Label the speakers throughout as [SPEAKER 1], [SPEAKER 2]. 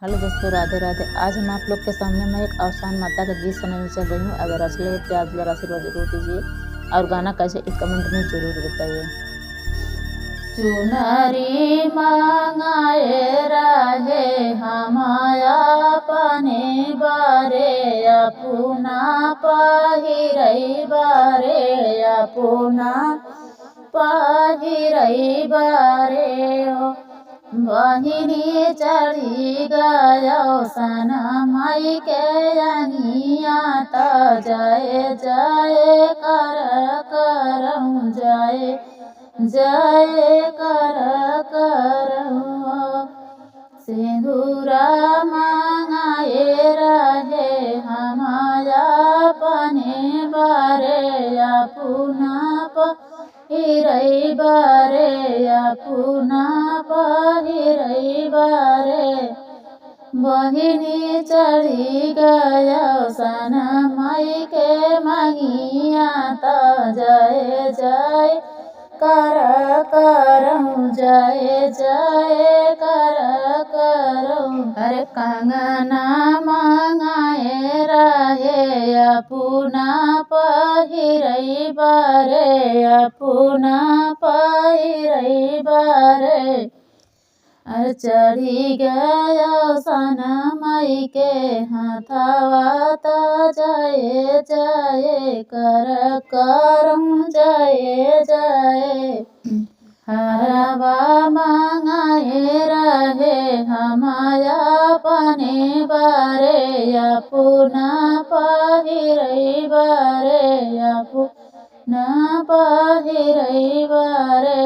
[SPEAKER 1] Hello दोस्तों, राधे राधे। आज हम आप लोग के सामने मैं एक आसान माता का गीत सुनाने चल रही हूँ। अगर अच्छे लगे प्यार दुलार आशीर्वाद जरूर दीजिए और गाना कैसे एक कमेंट में जरूर बताइए। चुनरी मांगाए रहे हमाया पने बारे अपना पहिरई बारे अपना पहिरई बारे ओ बहिनी चढ़ी गयो सन माई के अनिया त जय जय करऊँ जय जय करऊँ। सिंदूरा मांगाए रहे हमाया पने बारे अपना पहिरई बारे अपना पहिरई बारे बहिनी चढ़ी गयो सन माई के मंगिया त जय जय करऊँ जय जय करऊँ। अरे कंगना मांगाए रहे अपना पहिरई बारे अपना पहिरई बारे अरे चढ़ी गयो सन माई के हाथवा त जय जय करऊँ जय जय। हरवा मांगाए रहे हमाया पने बारे अपना पहिरई बारे अपना पहिरई बारे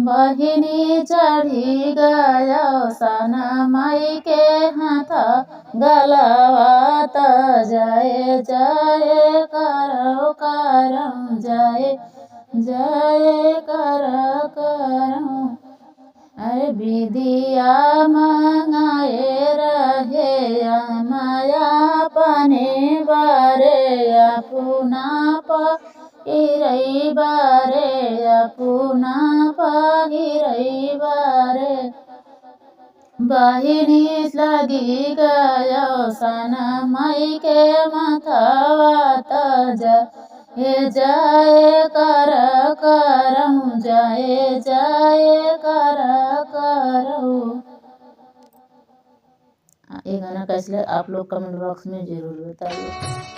[SPEAKER 1] बहिनी चढ़ी गयो सन माई के हाथ गलवा त जय जय करऊँ जय जय करऊँ। अरे विदिया मांगाए रहे माया पने बारे अपना पहिरई बारे अपना पहिरई बारे बहिनी लगी गयो सन माई के माथवा त जय जय करऊँ जय जय करऊँ। ये गाना कैसे आप लोग कमेंट बॉक्स में जरूर बताइए।